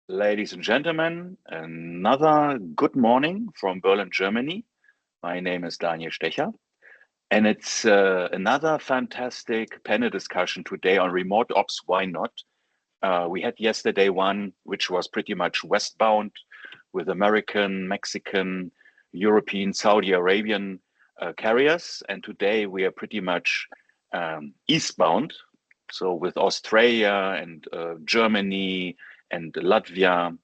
Ladies and gentlemen, another good morning from Berlin, Germany. My name is Daniel Stecher, and it's another fantastic panel discussion today on remote ops. Why not? We had yesterday one which was pretty much westbound with American, Mexican, European, Saudi Arabian carriers, and today we are pretty much eastbound. So with Australia and Germany and Latvia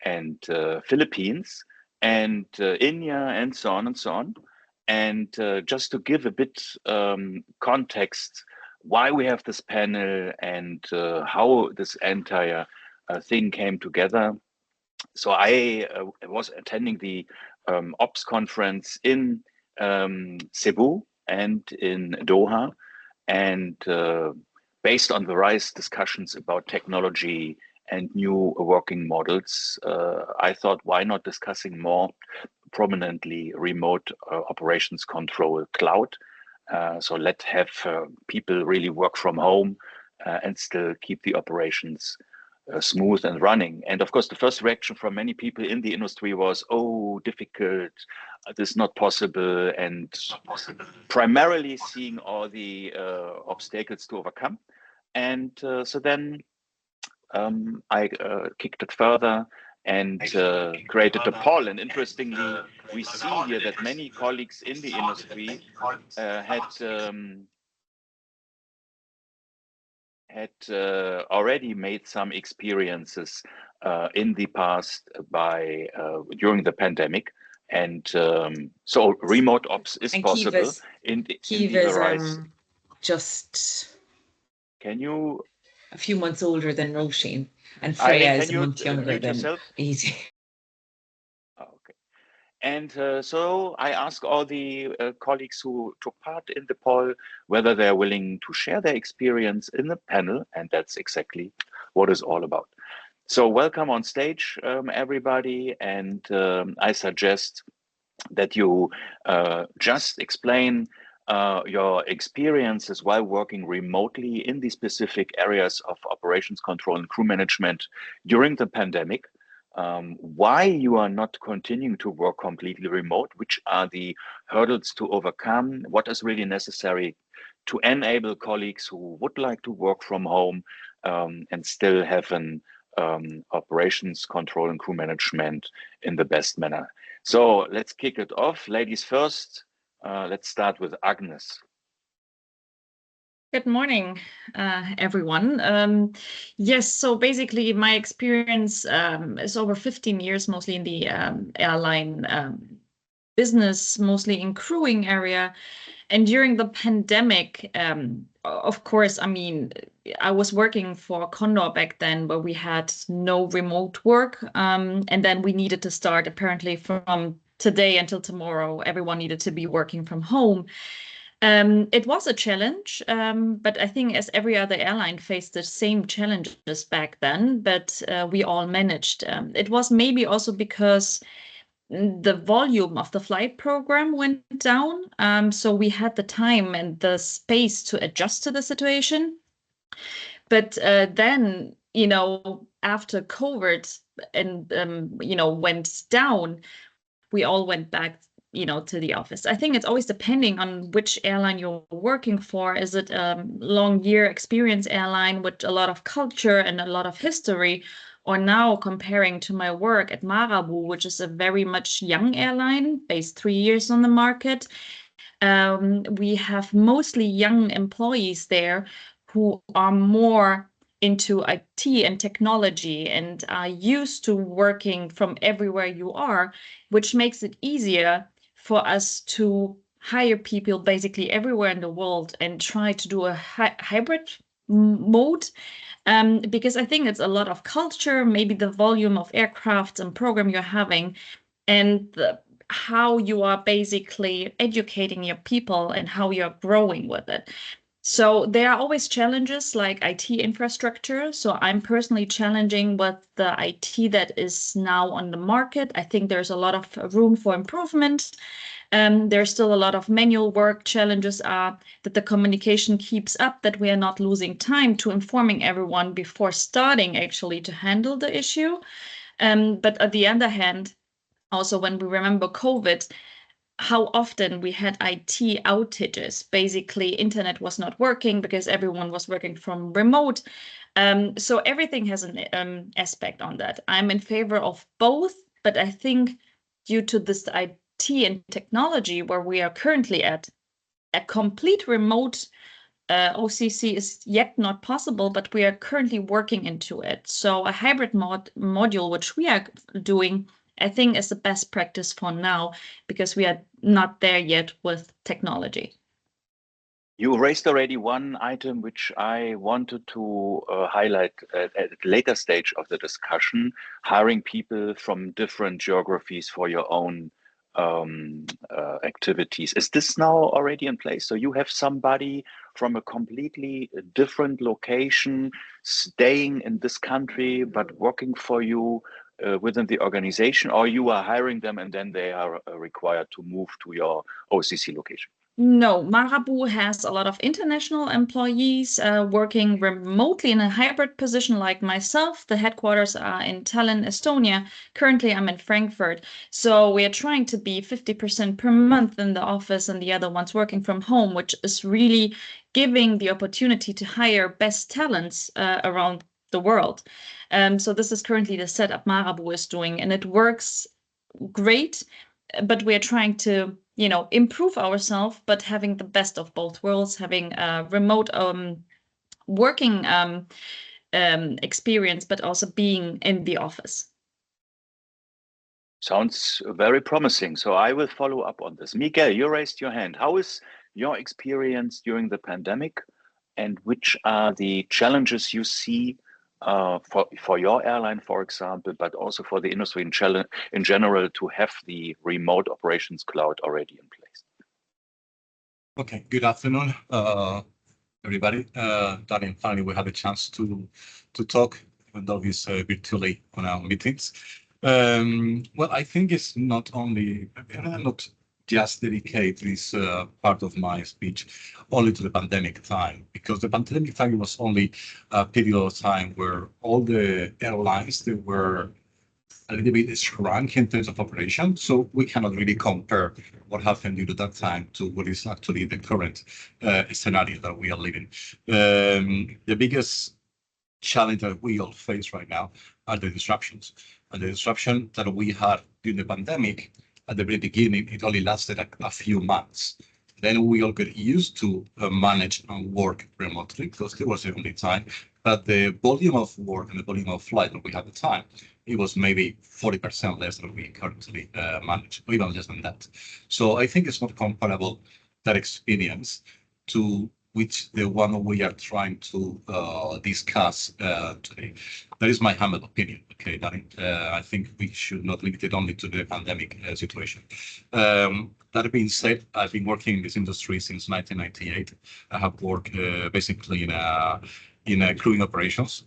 and Philippines and India and so on and so on. And just to give a bit context, why we have this panel and how this entire thing came together. So I was attending the Ops conference in Cebu and in Doha, and based on various discussions about technology and new working models, I thought, why not discussing more prominently remote operations control cloud? So let's have people really work from home and still keep the operations smooth and running. And of course, the first reaction from many people in the industry was, oh, difficult, this is not possible, and primarily seeing all the obstacles to overcome. And so then I kicked it further and created a poll. And interestingly, we see here that many colleagues in the industry had already made some experiences in the past during the pandemic. And so remote ops is possible in the horizon. Just Can you a few months older than Roisin, and Freya is a month younger than yourself? Easy. Okay. And so I ask all the colleagues who took part in the poll whether they're willing to share their experience in the panel, and that's exactly what it's all about. So welcome on stage, everybody, and I suggest that you just explain your experiences while working remotely in the specific areas of operations control and crew management during the pandemic. Why you are not continuing to work completely remote, which are the hurdles to overcome, what is really necessary to enable colleagues who would like to work from home and still have an operations control and crew management in the best manner. So let's kick it off. Ladies first, let's start with Agnes. Good morning, everyone. Yes, so basically my experience is over 15 years, mostly in the airline business, mostly in crewing area. And during the pandemic, of course, I mean, I was working for Condor back then, where we had no remote work. And then we needed to start apparently from today until tomorrow, everyone needed to be working from home. It was a challenge, but I think as every other airline faced the same challenges back then, but we all managed. It was maybe also because the volume of the flight program went down, so we had the time and the space to adjust to the situation. But then, after COVID and, went down, we all went back to the office. I think it's always depending on which airline you're working for. Is it a long year experience airline with a lot of culture and a lot of history? Or now comparing to my work at Marabu, which is a very much young airline based 3 years on the market. We have mostly young employees there who are more into IT and technology and are used to working from everywhere you are, which makes it easier for us to hire people basically everywhere in the world and try to do a hybrid mode. Because I think it's a lot of culture, maybe the volume of aircraft and program you're having, and how you are basically educating your people and how you're growing with it. So there are always challenges like IT infrastructure. So I'm personally challenging with the IT that is now on the market. I think there's a lot of room for improvement. There's still a lot of manual work. Challenges are that the communication keeps up, that we are not losing time to informing everyone before starting actually to handle the issue. But on the other hand, also when we remember COVID, how often we had IT outages. Basically, internet was not working because everyone was working from remote. So everything has an aspect on that. I'm in favor of both, but I think due to this IT and technology where we are currently at, a complete remote OCC is yet not possible, but we are currently working into it. So a hybrid module, which we are doing, I think is the best practice for now, because we are not there yet with technology. You raised already one item which I wanted to highlight at a later stage of the discussion, hiring people from different geographies for your own activities. Is this now already in place? So you have somebody from a completely different location staying in this country but working for you within the organization, or you are hiring them and then they are required to move to your OCC location? No, Marabu has a lot of international employees working remotely in a hybrid position like myself. The headquarters are in Tallinn, Estonia. Currently, I'm in Frankfurt. So we are trying to be 50% per month in the office and the other ones working from home, which is really giving the opportunity to hire best talents around the world. So this is currently the setup Marabu is doing, and it works great. But we are trying to improve ourselves, but having the best of both worlds, having a remote working experience, but also being in the office. Sounds very promising. So I will follow up on this. Miguel, you raised your hand. How is your experience during the pandemic, and which are the challenges you see for your airline, for example, but also for the industry in general to have the remote operations cloud already in place? Okay, good afternoon, everybody. Daniel, finally we had a chance to talk, even though it's virtually on our meetings. Well, I think it's not just dedicate this part of my speech only to the pandemic time, because the pandemic time was only a period of time where all the airlines, they were a little bit shrunk in terms of operation. So we cannot really compare what happened during that time to what is actually the current scenario that we are living. The biggest challenge that we all face right now are the disruptions. And the disruption that we had during the pandemic, at the very beginning, it only lasted a few months. Then we all get used to manage and work remotely, because it was the only time. But the volume of work and the volume of flight that we had at the time, it was maybe 40% less than we currently manage, or even less than that. So I think it's not comparable, that experience, to which the one we are trying to discuss today. That is my humble opinion, okay, Danny? I think we should not limit it only to the pandemic situation. That being said, I've been working in this industry since 1998. I have worked basically in crewing operations,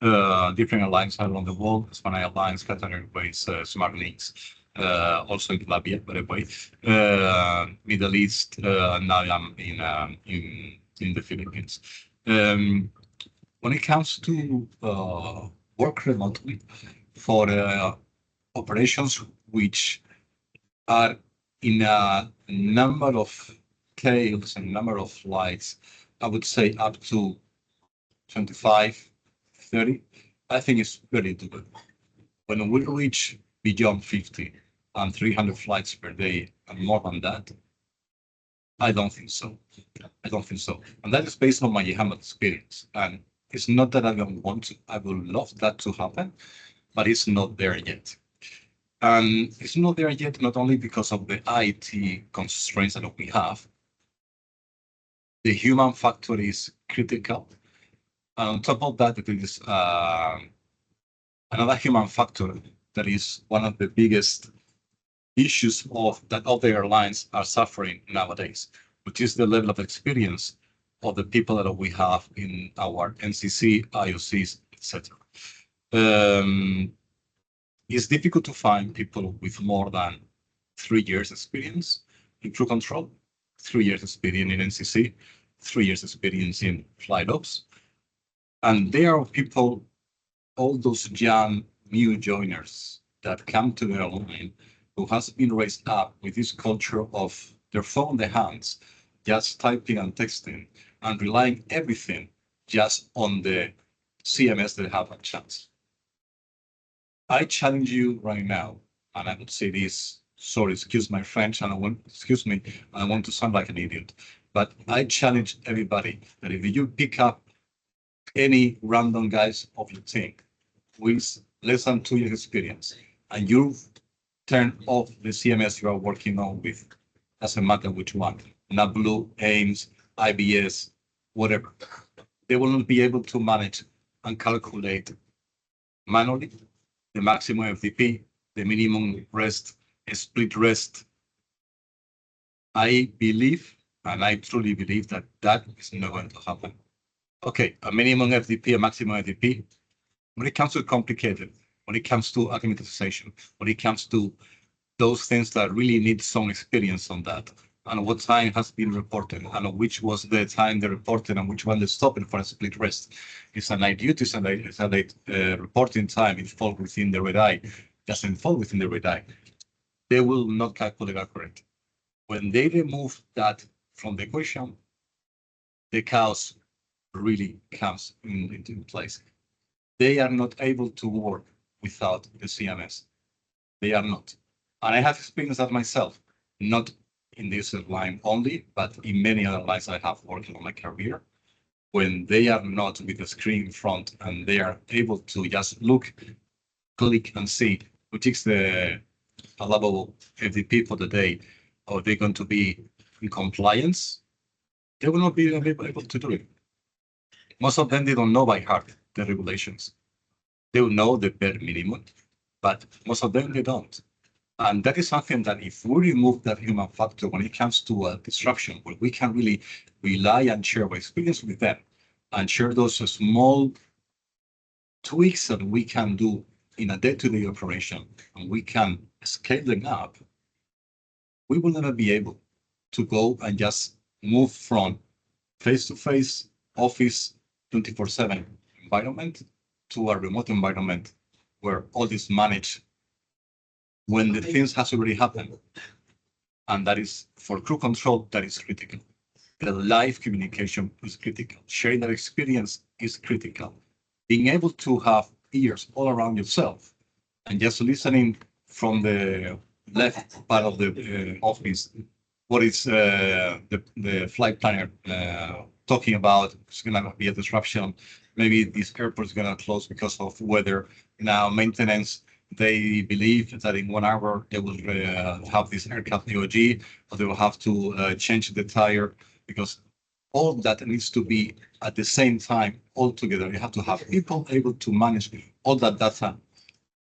different airlines around the world, Span Airlines, Qatar Airways, Smartlinks, also in Latvia, by the way, Middle East. Now I'm in the Philippines. When it comes to work remotely for operations which are in a number of tails and number of flights, I would say up to 25, 30, I think it's very doable. When we reach beyond 50 and 300 flights per day and more than that, I don't think so. I don't think so. And that is based on my humble experience. And it's not that I don't want to. I would love that to happen, but it's not there yet. And it's not there yet, not only because of the IT constraints that we have. The human factor is critical. And on top of that, there is another human factor that is one of the biggest issues that all the airlines are suffering nowadays, which is the level of experience of the people that we have in our NCC, IOCs, etc. It's difficult to find people with more than 3 years experience in crew control, 3 years experience in NCC, 3 years experience in flight ops. And there are people, all those young new joiners that come to the airline who has been raised up with this culture of their phone in their hands, just typing and texting and relying everything just on the CMS that have a chance. I challenge you right now, and I would say this, sorry, excuse my French, and excuse me, I want to sound like an idiot, but I challenge everybody that if you pick up any random guys of your team with less than 2 years experience, and you turn off the CMS you are working on with, doesn't matter which one, NavBlue, AIMS, IBS, whatever, they will not be able to manage and calculate manually the maximum FDP, the minimum rest, split rest. I believe, and I truly believe that that is not going to happen. Okay, a minimum FDP, a maximum FDP. When it comes to complicated, when it comes to acclimatization, when it comes to those things that really need some experience on that, and what time has been reported, and which was the time they reported, and which one they stopped for a split rest. It's a night duty, it's a late reporting time. It falls within the red eye, doesn't fall within the red eye. They will not calculate accurate. When they remove that from the equation, the chaos really comes into place. They are not able to work without the CMS. They are not. And I have experienced that myself, not in this line only, but in many other lines I have worked on my career, when they are not with the screen in front and they are able to just look, click and see which is the allowable FDP for the day, or they're going to be in compliance, they will not be able to do it. Most of them, they don't know by heart the regulations. They will know the bare minimum, but most of them, they don't. And that is something that if we remove that human factor when it comes to a disruption, where we can really rely and share our experience with them and share those small tweaks that we can do in a day-to-day operation, and we can scale them up, we will never be able to go and just move from face-to-face office 24/7 environment to a remote environment where all is managed when the things has already happened. And that is for crew control, that is critical. The live communication is critical. Sharing that experience is critical. Being able to have ears all around yourself and just listening from the left part of the office, what is the flight planner talking about? It's going to be a disruption. Maybe this airport is going to close because of weather. Now, maintenance, they believe that in 1 hour they will have this aircraft AOG, or they will have to change the tire, because all that needs to be at the same time all together. You have to have people able to manage all that data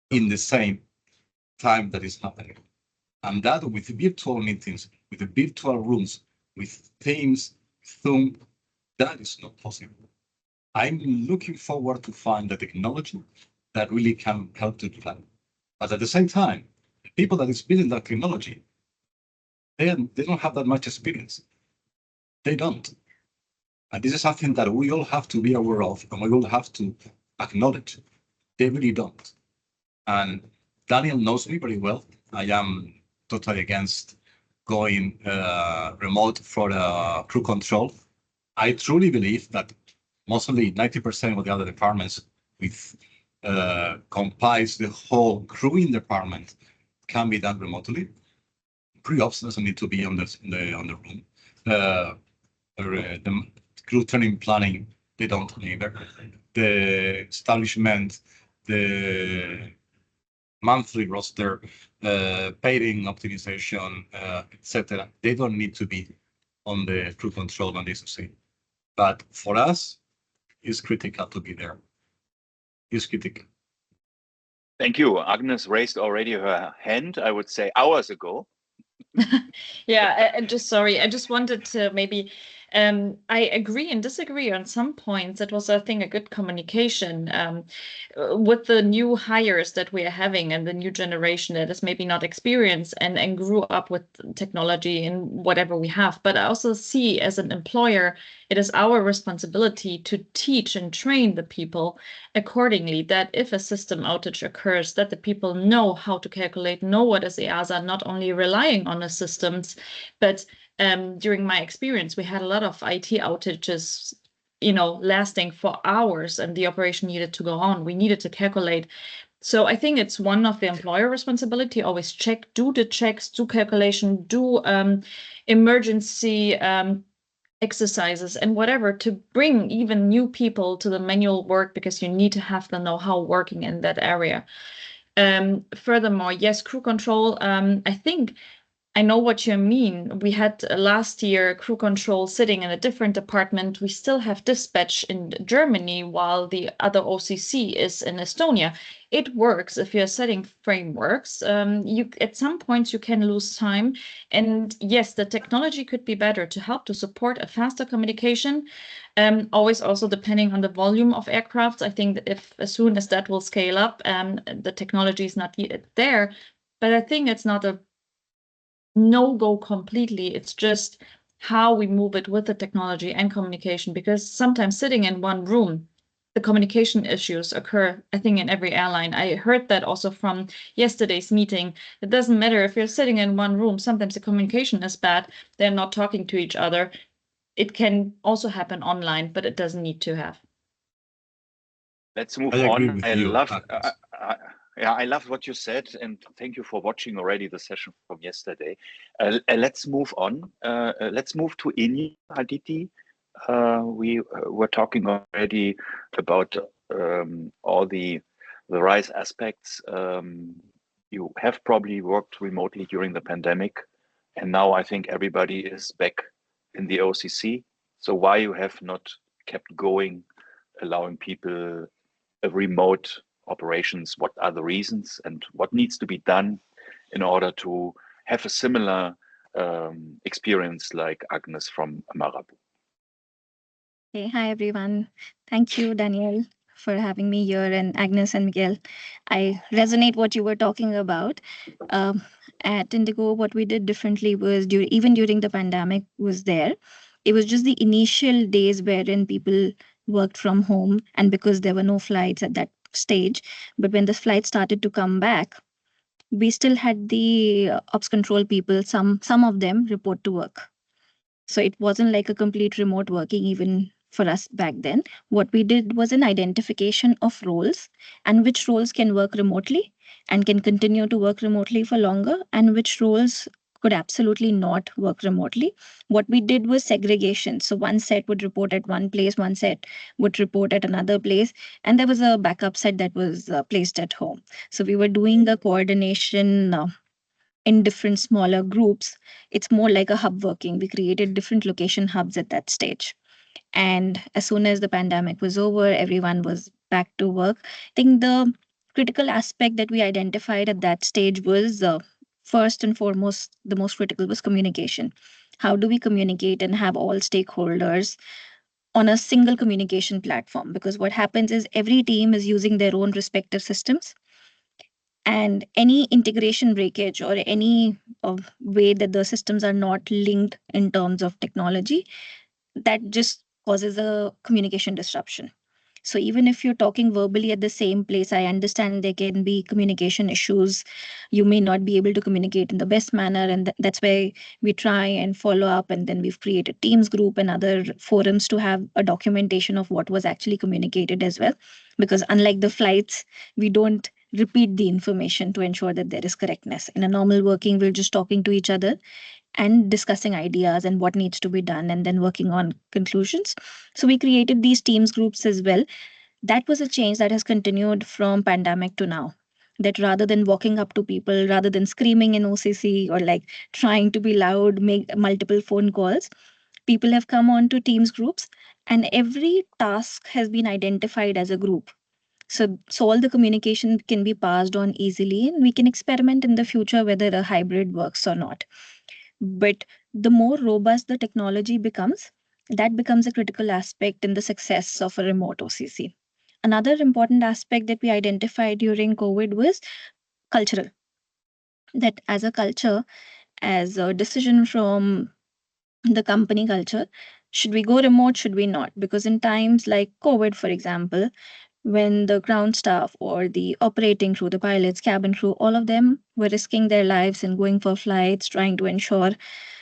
in the same time that is happening. And that with virtual meetings, with the virtual rooms, with Teams, Zoom, that is not possible. I'm looking forward to find the technology that really can help to do that. But at the same time, the people that is building that technology, they don't have that much experience. They don't. And this is something that we all have to be aware of, and we all have to acknowledge. They really don't. And Daniel knows me very well. I am totally against going remote for crew control. I truly believe that mostly 90% of the other departments with compiles the whole crewing department can be done remotely. Pre-ops doesn't need to be on the room. The crew training planning, they don't either. The establishment, the monthly roster, paying optimization, etc. They don't need to be on the crew control on this. But for us, it's critical to be there. It's critical. Thank you. Agnes raised already her hand, I would say, hours ago. Yeah, and just sorry, I just wanted to maybe I agree and disagree on some points. It was, I think, a good communication with the new hires that we are having and the new generation that is maybe not experienced and grew up with technology and whatever we have. But I also see as an employer, it is our responsibility to teach and train the people accordingly, that if a system outage occurs, that the people know how to calculate, know what is EASA, not only relying on the systems, but during my experience, we had a lot of IT outages, lasting for hours, and the operation needed to go on. We needed to calculate. So I think it's one of the employer responsibility, always do the checks, do calculation, do emergency exercises and whatever, to bring even new people to the manual work, because you need to have the know-how working in that area. Furthermore, yes, crew control, I think I know what you mean. We had last year crew control sitting in a different department. We still have dispatch in Germany while the other OCC is in Estonia. It works if you're setting frameworks. You at some points you can lose time. And yes, the technology could be better to help to support a faster communication. Always also depending on the volume of aircrafts. I think that if as soon as that will scale up, the technology is not yet there. But I think it's not a no-go completely. It's just how we move it with the technology and communication, because sometimes sitting in one room, the communication issues occur, I think, in every airline. I heard that also from yesterday's meeting. It doesn't matter if you're sitting in one room, sometimes the communication is bad, they're not talking to each other. It can also happen online, but it doesn't need to have. Let's move I agree on. with I you, love Agnes. yeah, I love what you said, and thank you for watching already the session from yesterday. Let's move on. Let's move to Enigma, Aditi. We were talking already about all the rise aspects. You have probably worked remotely during the pandemic, and now I think everybody is back in the OCC. So why you have not kept going, allowing people a remote operations? What are the reasons, and what needs to be done in order to have a similar experience like Agnes from Marabu? Hey, hi everyone. Thank you, Daniel, for having me here, and Agnes and Miguel. I resonate what you were talking about. At Indigo, what we did differently was even during the pandemic was there. It was just the initial days wherein people worked from home, and because there were no flights at that stage. But when the flights started to come back, we still had the ops control people. Some of them report to work. So it wasn't like a complete remote working even for us back then. What we did was an identification of roles, and which roles can work remotely and can continue to work remotely for longer, and which roles could absolutely not work remotely. What we did was segregation. So one set would report at one place, one set would report at another place, and there was a backup set that was placed at home. So we were doing the coordination in different smaller groups. It's more like a hub working. We created different location hubs at that stage. And as soon as the pandemic was over, everyone was back to work. I think the critical aspect that we identified at that stage was first and foremost, the most critical was communication. How do we communicate and have all stakeholders on a single communication platform? Because what happens is every team is using their own respective systems, and any integration breakage or any way that the systems are not linked in terms of technology, that just causes a communication disruption. So even if you're talking verbally at the same place, I understand there can be communication issues. You may not be able to communicate in the best manner, and that's why we try and follow up. And then we've created Teams group and other forums to have a documentation of what was actually communicated as well. Because unlike the flights, we don't repeat the information to ensure that there is correctness. In a normal working, we're just talking to each other and discussing ideas and what needs to be done, and then working on conclusions. So we created these Teams groups as well. That was a change that has continued from pandemic to now. That rather than walking up to people, rather than screaming in OCC or like trying to be loud, make multiple phone calls, people have come on to Teams groups, and every task has been identified as a group. So all the communication can be passed on easily, and we can experiment in the future whether a hybrid works or not. But the more robust the technology becomes, that becomes a critical aspect in the success of a remote OCC. Another important aspect that we identified during COVID was cultural. That as a culture, as a decision from the company culture, should we go remote, should we not? Because in times like COVID, for example, when the ground staff or the operating crew, the pilots, cabin crew, all of them were risking their lives and going for flights, trying to ensure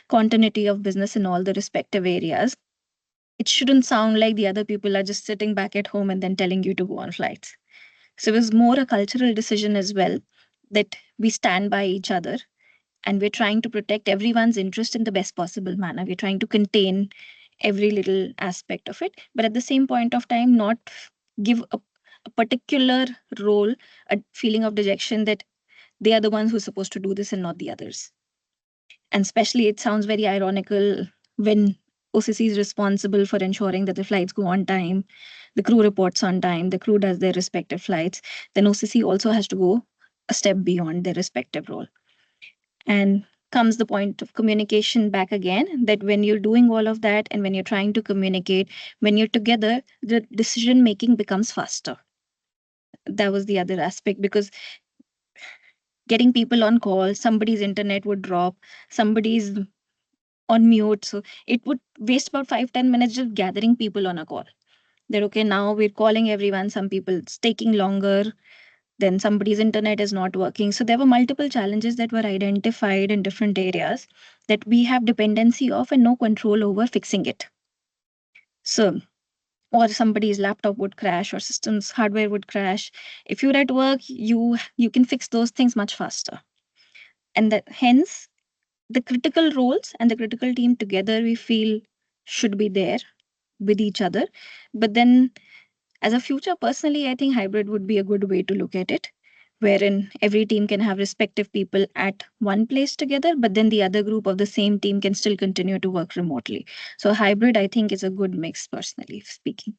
continuity of business in all the respective areas, it shouldn't sound like the other people are just sitting back at home and then telling you to go on flights. So it was more a cultural decision as well, that we stand by each other and we're trying to protect everyone's interest in the best possible manner. We're trying to contain every little aspect of it, but at the same point of time, not give a particular role, a feeling of dejection that they are the ones who are supposed to do this and not the others. And especially, it sounds very ironical when OCC is responsible for ensuring that the flights go on time, the crew reports on time, the crew does their respective flights, then OCC also has to go a step beyond their respective role. And comes the point of communication back again, that when you're doing all of that and when you're trying to communicate, when you're together, the decision making becomes faster. That was the other aspect, because getting people on call, somebody's internet would drop, somebody's on mute. So it would waste about 5-10 minutes just gathering people on a call. That okay, now we're calling everyone. Some people it's taking longer. Then somebody's internet is not working. So there were multiple challenges that were identified in different areas that we have dependency of and no control over fixing it. So, or somebody's laptop would crash or systems hardware would crash. If you're at work, you can fix those things much faster. And that hence the critical roles and the critical team together we feel should be there with each other. But then as a future, personally, I think hybrid would be a good way to look at it, wherein every team can have respective people at one place together, but then the other group of the same team can still continue to work remotely. So hybrid, I think, is a good mix, personally speaking.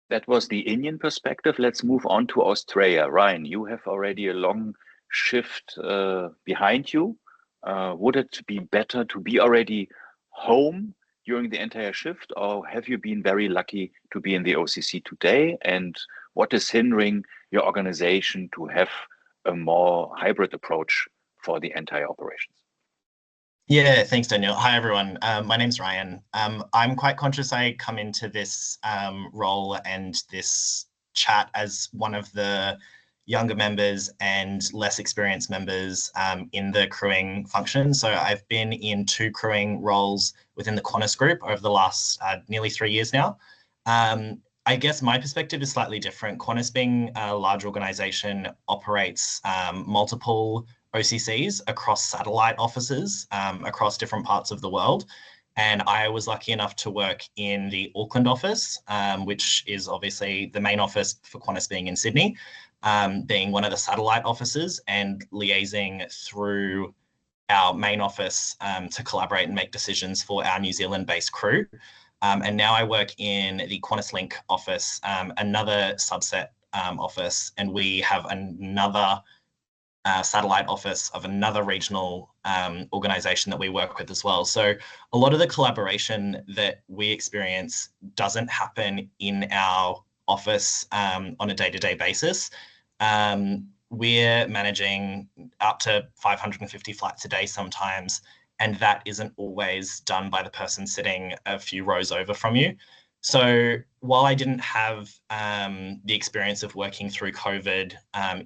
That was the Indian perspective. Let's move on to Australia. Ryan, you have already a long shift behind you. Would it be better to be already home during the entire shift, or have you been very lucky to be in the OCC today? And what is hindering your organization to have a more hybrid approach for the entire operations? Yeah, thanks, Daniel. Hi, everyone. My name's Ryan. I'm quite conscious I come into this role and this chat as one of the younger members and less experienced members in the crewing function. So I've been in 2 crewing roles within the Qantas group over the last nearly 3 years now. I guess my perspective is slightly different. Qantas, being a large organization, operates multiple OCCs across satellite offices across different parts of the world. And I was lucky enough to work in the Auckland office, which is obviously the main office for Qantas being in Sydney, being one of the satellite offices and liaising through our main office to collaborate and make decisions for our New Zealand-based crew. And now I work in the QantasLink office, another subset office, and we have another satellite office of another regional organization that we work with as well. So a lot of the collaboration that we experience doesn't happen in our office on a day-to-day basis. We're managing up to 550 flights a day sometimes, and that isn't always done by the person sitting a few rows over from you. So while I didn't have the experience of working through COVID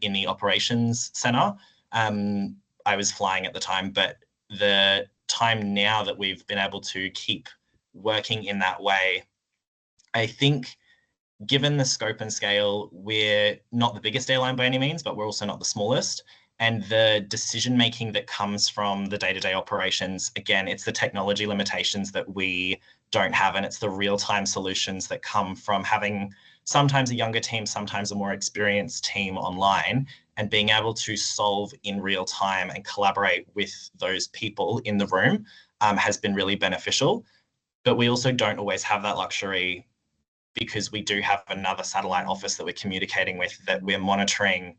in the operations center, I was flying at the time, but the time now that we've been able to keep working in that way, I think given the scope and scale, we're not the biggest airline by any means, but we're also not the smallest. And the decision-making that comes from the day-to-day operations, again, it's the technology limitations that we don't have, and it's the real-time solutions that come from having sometimes a younger team, sometimes a more experienced team online, and being able to solve in real time and collaborate with those people in the room has been really beneficial. But we also don't always have that luxury because we do have another satellite office that we're communicating with, that we're monitoring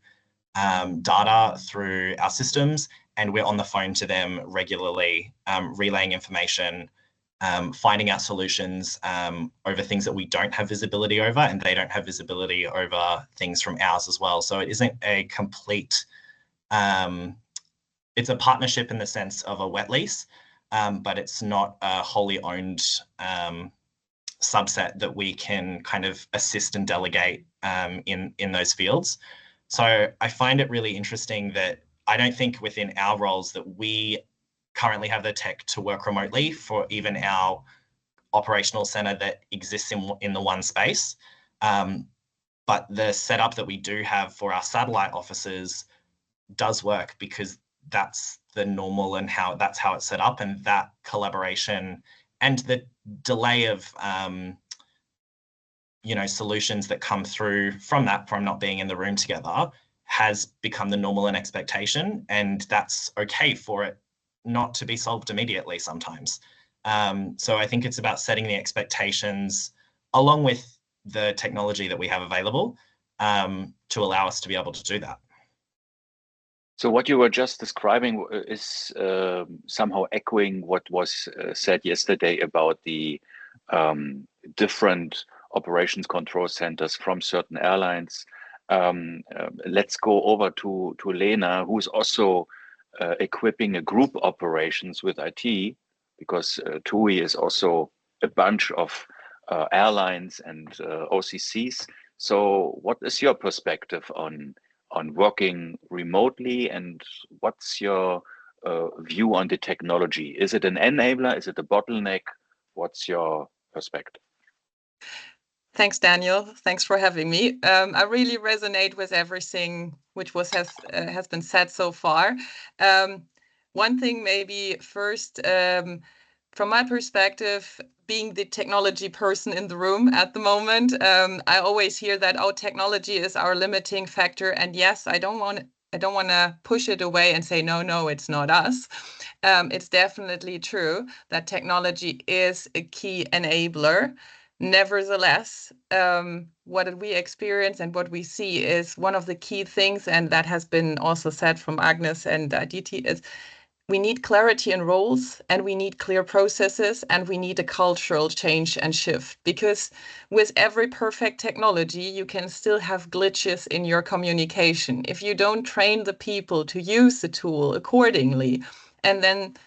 data through our systems, and we're on the phone to them regularly, relaying information finding out solutions over things that we don't have visibility over, and they don't have visibility over things from ours as well. So it isn't a complete, it's a partnership in the sense of a wet lease, but it's not a wholly owned subset that we can kind of assist and delegate in those fields. So I find it really interesting that I don't think within our roles that we currently have the tech to work remotely for even our operational center that exists in the one space. But the setup that we do have for our satellite offices does work because that's the normal and that's how it's set up, and that collaboration and the delay of solutions that come through from not being in the room together has become the normal and expectation, and that's okay for it not to be solved immediately sometimes. So I think it's about setting the expectations along with the technology that we have available to allow us to be able to do that. So what you were just describing is somehow echoing what was said yesterday about the different operations control centers from certain airlines. Let's go over to Lena, who's also equipping a group operations with IT, because TUI is also a bunch of airlines and OCCs. So what is your perspective on working remotely, and what's your view on the technology? Is it an enabler? Is it a bottleneck? What's your perspective? Thanks, Daniel. Thanks for having me. I really resonate with everything which has been said so far. One thing maybe first, from my perspective, being the technology person in the room at the moment, I always hear that, oh, technology is our limiting factor. And yes, I don't want to push it away and say, no, it's not us. It's definitely true that technology is a key enabler. Nevertheless, what we experience and what we see is one of the key things, and that has been also said from Agnes and Aditi, is we need clarity in roles, and we need clear processes, and we need a cultural change and shift. Because with every perfect technology, you can still have glitches in your communication. If you don't train the people to use the tool accordingly, and then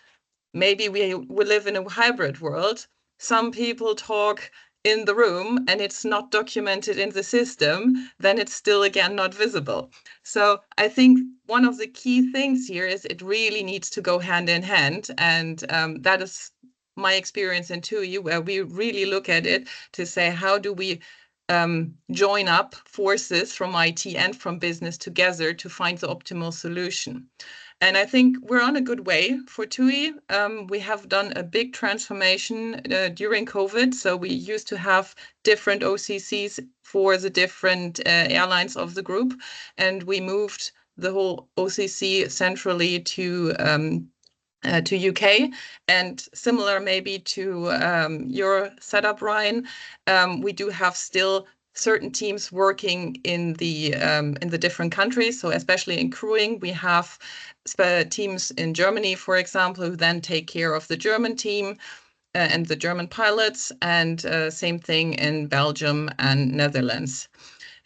maybe we live in a hybrid world, some people talk in the room and it's not documented in the system, then it's still, again, not visible. So I think one of the key things here is it really needs to go hand in hand. And that is my experience in TUI, where we really look at it to say, how do we join up forces from IT and from business together to find the optimal solution. And I think we're on a good way for TUI. We have done a big transformation during COVID. So we used to have different OCCs for the different airlines of the group. And we moved the whole OCC centrally to UK, and similar maybe to your setup, Ryan. We do have still certain teams working in the different countries. So especially in crewing, we have teams in Germany, for example, who then take care of the German team and the German pilots, and same thing in Belgium and Netherlands.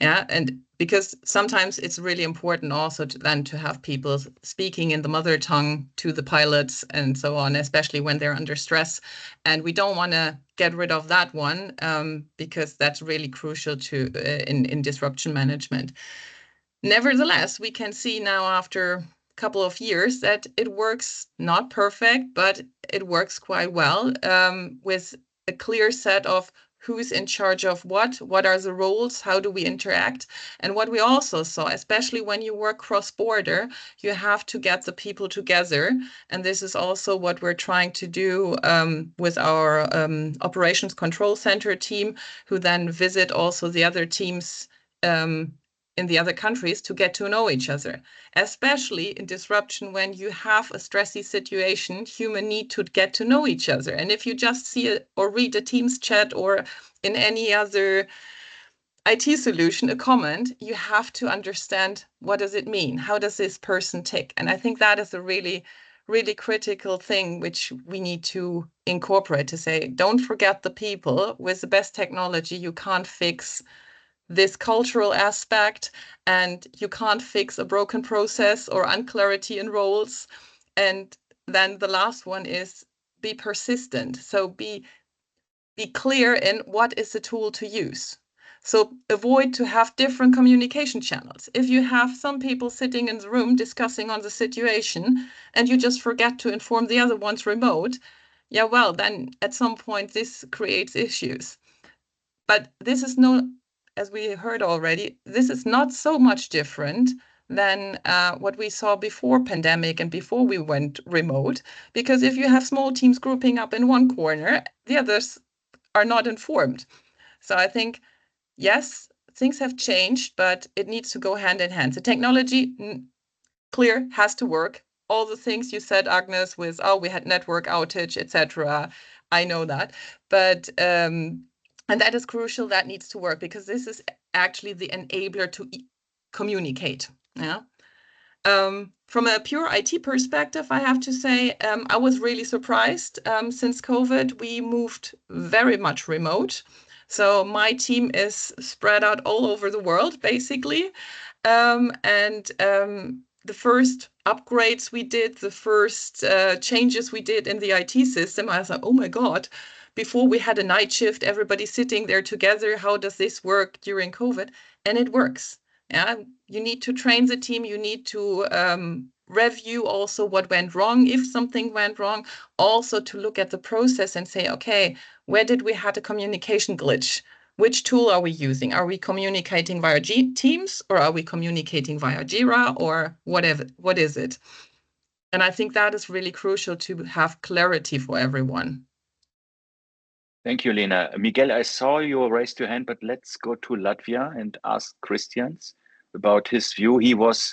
Yeah, and because sometimes it's really important also to have people speaking in the mother tongue to the pilots and so on, especially when they're under stress. And we don't want to get rid of that one because that's really crucial in disruption management. Nevertheless, we can see now after a couple of years that it works, not perfect, but it works quite well with a clear set of who's in charge of what are the roles, how do we interact. And what we also saw, especially when you work cross-border, you have to get the people together. And this is also what we're trying to do with our operations control center team, who then visit also the other teams in the other countries to get to know each other, especially in disruption. When you have a stressy situation, humans need to get to know each other. And if you just see or read a Teams chat or in any other IT solution, a comment, you have to understand, what does it mean? How does this person tick? And I think that is a really, really critical thing which we need to incorporate, to say, don't forget the people. With the best technology, you can't fix this cultural aspect, and you can't fix a broken process or unclarity in roles. And then the last one is be persistent. So be clear in what is the tool to use. So avoid to have different communication channels. If you have some people sitting in the room discussing on the situation and you just forget to inform the other ones remote, yeah, well, then at some point this creates issues. But this is as we heard already, this is not so much different than what we saw before pandemic and before we went remote. Because if you have small teams grouping up in one corner, the others are not informed. So I think, yes, things have changed, but it needs to go hand in hand. The technology, clear, has to work. All the things you said, Agnes, with, we had network outage, etc. I know that. But, and that is crucial, that needs to work, because this is actually the enabler to communicate. Yeah. From a pure IT perspective, I have to say, I was really surprised. Since COVID, we moved very much remote. So my team is spread out all over the world, basically. The first upgrades we did, the first changes we did in the IT system, I was like, oh my God, before we had a night shift, everybody sitting there together. How does this work during COVID? And it works. Yeah, you need to train the team. You need to review also what went wrong, if something went wrong. Also to look at the process and say, okay, where did we have a communication glitch? Which tool are we using? Are we communicating via Teams, or are we communicating via Jira, or whatever? What is it? And I think that is really crucial to have clarity for everyone. Thank you, Lena. Miguel, I saw you raised your hand, but let's go to Latvia and ask Christians about his view. He was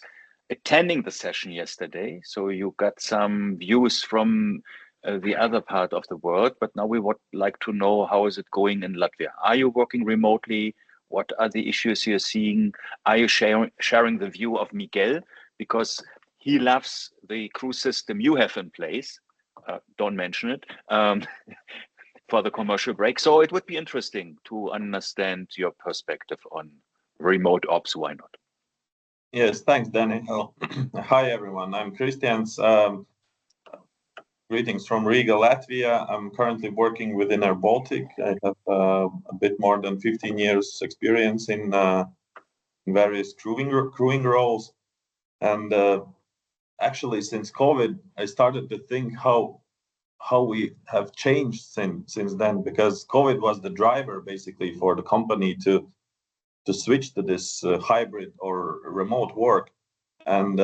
attending the session yesterday, so you got some views from the other part of the world, but now we would like to know, how is it going in Latvia? Are you working remotely? What are the issues you're seeing? Are you sharing the view of Miguel? Because he loves the crew system you have in place. Don't mention it. For the commercial break. So it would be interesting to understand your perspective on remote ops. Why not? Yes, thanks, Danny. Hi, everyone. I'm Christians. Greetings from Riga, Latvia. I'm currently working within Air Baltic. I have a bit more than 15 years experience in various crewing roles. And actually, since COVID, I started to think how we have changed since then, because COVID was the driver basically for the company to switch to this hybrid or remote work. And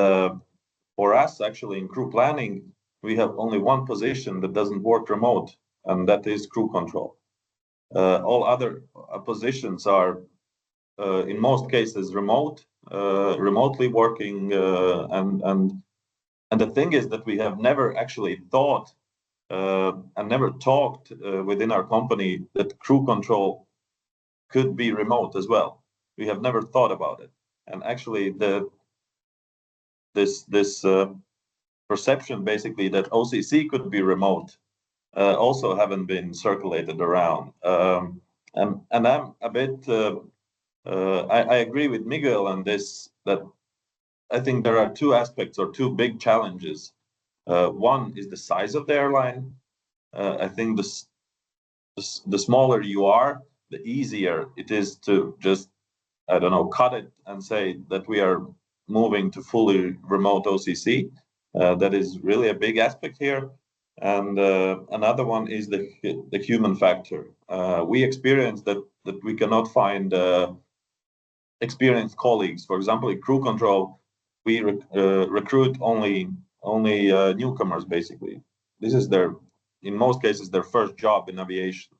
for us, actually, in crew planning, we have only one position that doesn't work remote, and that is crew control. All other positions are, in most cases, remotely working. And the thing is that we have never actually thought and never talked within our company that crew control could be remote as well. We have never thought about it, and actually this perception basically that OCC could be remote also haven't been circulated around. And I'm a bit. I agree with Miguel on this, that I think there are two aspects or two big challenges. One is the size of the airline. I think the smaller you are, the easier it is to just, I don't know, cut it and say that we are moving to fully remote OCC. That is really a big aspect here. And another one is the human factor. We experience that we cannot find experienced colleagues. For example, in crew control, we recruit only newcomers, basically. This is in most cases, their first job in aviation.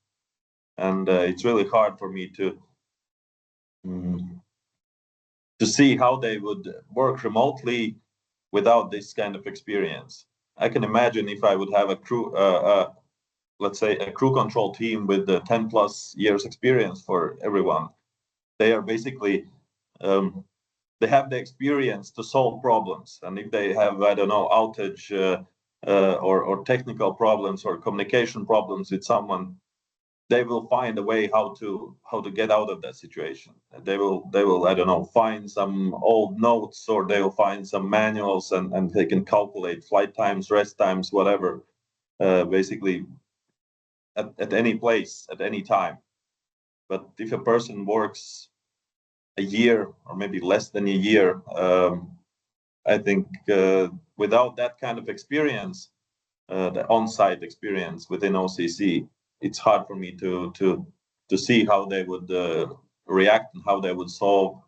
And it's really hard for me to see how they would work remotely without this kind of experience. I can imagine if I would have a crew, let's say a crew control team with 10 plus years experience for everyone. They are basically, they have the experience to solve problems. And if they have, I don't know, outage or technical problems or communication problems with someone, they will find a way how to get out of that situation. They will I don't know, find some old notes, or they will find some manuals, and they can calculate flight times, rest times, whatever, basically at any place at any time. But if a person works a year or maybe less than a year, I think without that kind of experience, the on-site experience within OCC, it's hard for me to see how they would react and how they would solve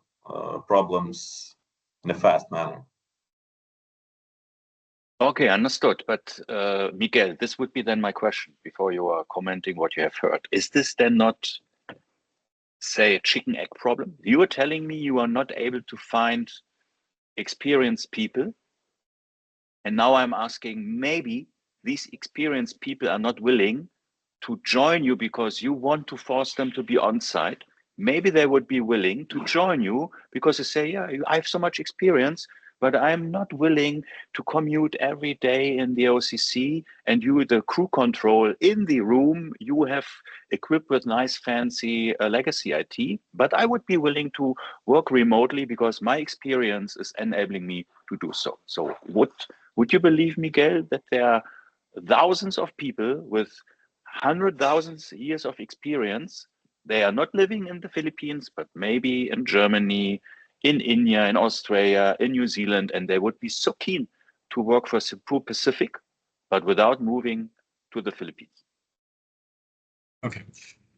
problems in a fast manner. Okay, understood. But Miguel, this would be then my question before you are commenting what you have heard. Is this then not, say, a chicken egg problem? You are telling me you are not able to find experienced people. And now I'm asking, maybe these experienced people are not willing to join you because you want to force them to be on site. Maybe they would be willing to join you because they say, yeah, I have so much experience, but I'm not willing to commute every day in the OCC, and you, the crew control in the room, you have equipped with nice fancy legacy IT, but I would be willing to work remotely because my experience is enabling me to do so. So would you believe, Miguel, that there are thousands of people with 100,000 years of experience? They are not living in the Philippines, but maybe in Germany, in India, in Australia, in New Zealand, and they would be so keen to work for Cebu Pacific, but without moving to the Philippines. Okay,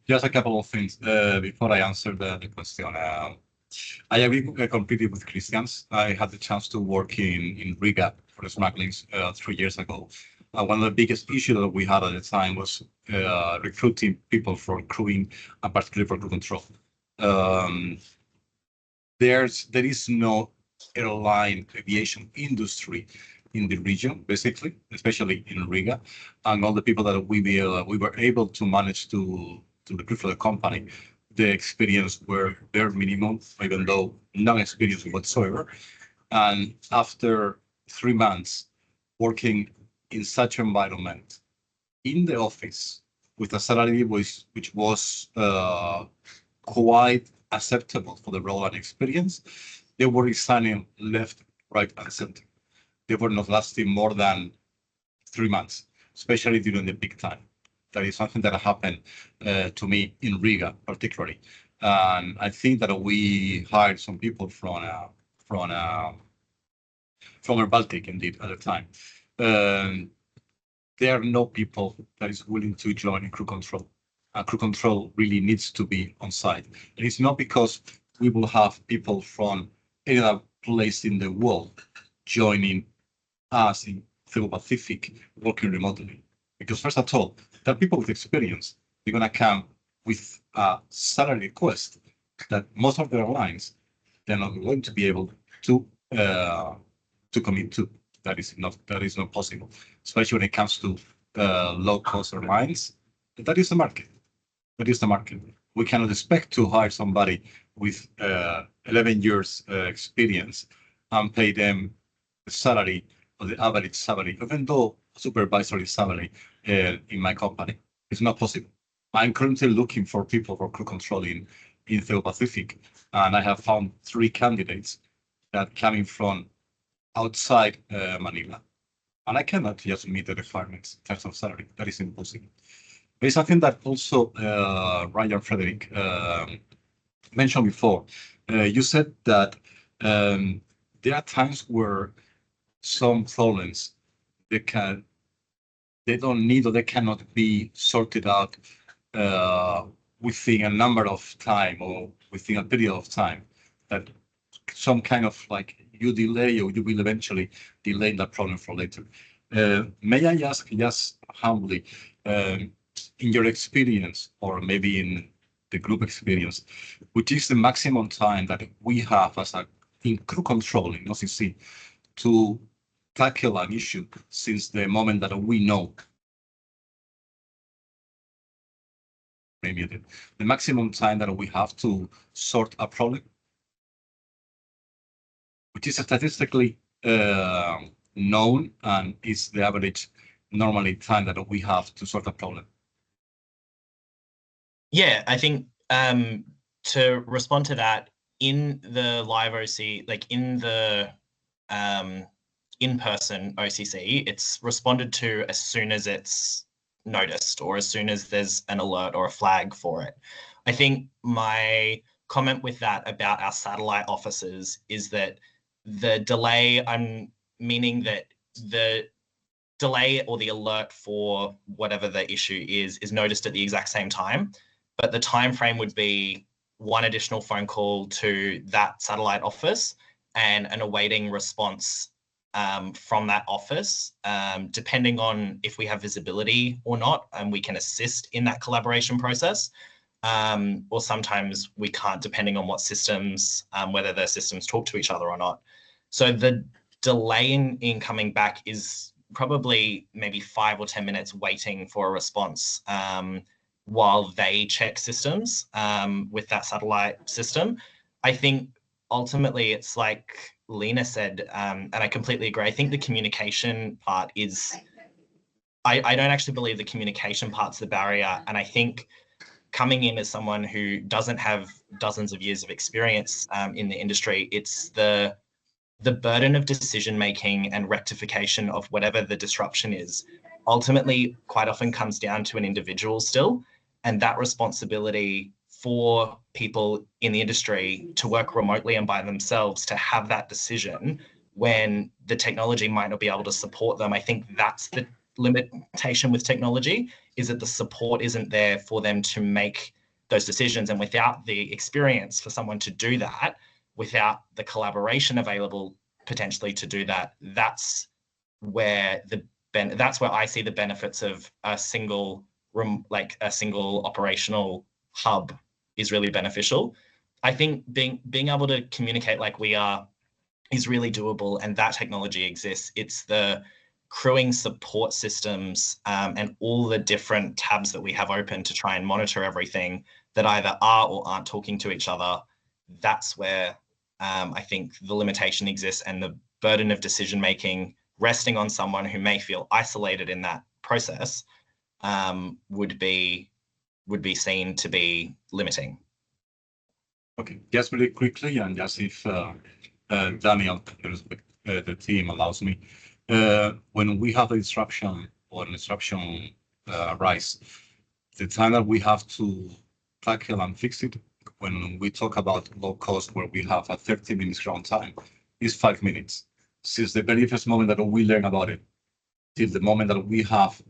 just a couple of things before I answer the question. I agree completely with Christians. I had the chance to work in Riga for the smugglings 3 years ago. One of the biggest issues that we had at the time was recruiting people for crewing, and particularly for crew control. There is no airline aviation industry in the region, basically, especially in Riga, and all the people that we were able to manage to recruit for the company, the experience were bare minimum, even though no experience whatsoever. And after 3 months working in such environment in the office with a salary which was quite acceptable for the role and experience, they were resigning left, right, and center. They were not lasting more than 3 months, especially during the peak time. That is something that happened to me in Riga, particularly. And I think that we hired some people from our Baltic, indeed, at the time. There are no people that is willing to join in crew control. Crew control really needs to be on site. And it's not because we will have people from any other place in the world joining us in Cebu Pacific working remotely. Because first of all, there are people with experience. They're going to come with a salary request that most of the airlines, they're not going to be able to commit to. That is not possible, especially when it comes to low-cost airlines. That is the market. We cannot expect to hire somebody with 11 years experience and pay them the salary or the average salary, even though supervisory salary in my company. It's not possible. I'm currently looking for people for crew control in Cebu Pacific, and I have found 3 candidates that coming from outside Manila, and I cannot just meet the requirements in terms of salary. That is impossible. There's something that also Ryan Frederick mentioned before. You said that there are times where some problems they don't need or they cannot be sorted out within a number of time or within a period of time, that some kind of like you delay or you will eventually delay that problem for later. May I ask just humbly, in your experience, or maybe in the group experience, which is the maximum time that we have as in crew control in OCC to tackle an issue since the moment that we know maybe the maximum time that we have to sort a problem, which is statistically known and is the average normally time that we have to solve a problem? Yeah, I think to respond to that, in the live OC, like in the in-person OCC, it's responded to as soon as it's noticed or as soon as there's an alert or a flag for it. I think my comment with that about our satellite offices is that the delay, I'm meaning that the delay or the alert for whatever the issue is noticed at the exact same time, but the time frame would be one additional phone call to that satellite office and an awaiting response from that office, depending on if we have visibility or not, and we can assist in that collaboration process. Or sometimes we can't, depending on what systems, whether the systems talk to each other or not. So the delay in coming back is probably maybe 5 or 10 minutes waiting for a response while they check systems with that satellite system. I think ultimately it's like Lena said, and I completely agree. I think the communication part is, I don't actually believe the communication part's the barrier. And I think coming in as someone who doesn't have dozens of years of experience in the industry, it's the burden of decision-making and rectification of whatever the disruption is ultimately quite often comes down to an individual still. And that responsibility for people in the industry to work remotely and by themselves to have that decision when the technology might not be able to support them. I think that's the limitation with technology, is that the support isn't there for them to make those decisions. And without the experience for someone to do that, without the collaboration available potentially to do that, that's where I see the benefits of a single room, like a single operational hub, is really beneficial. I think being able to communicate like we are is really doable, and that technology exists. It's the crewing support systems and all the different tabs that we have open to try and monitor everything that either are or aren't talking to each other. That's where I think the limitation exists, and the burden of decision making resting on someone who may feel isolated in that process would be seen to be limiting. Okay, just really quickly, and just if Daniel, the team allows me, when we have a disruption or an disruption arise, the time that we have to tackle and fix it, when we talk about low cost, where we have a 30 minutes ground time, is 5 minutes. Since the very first moment that we learn about it, till the moment that we have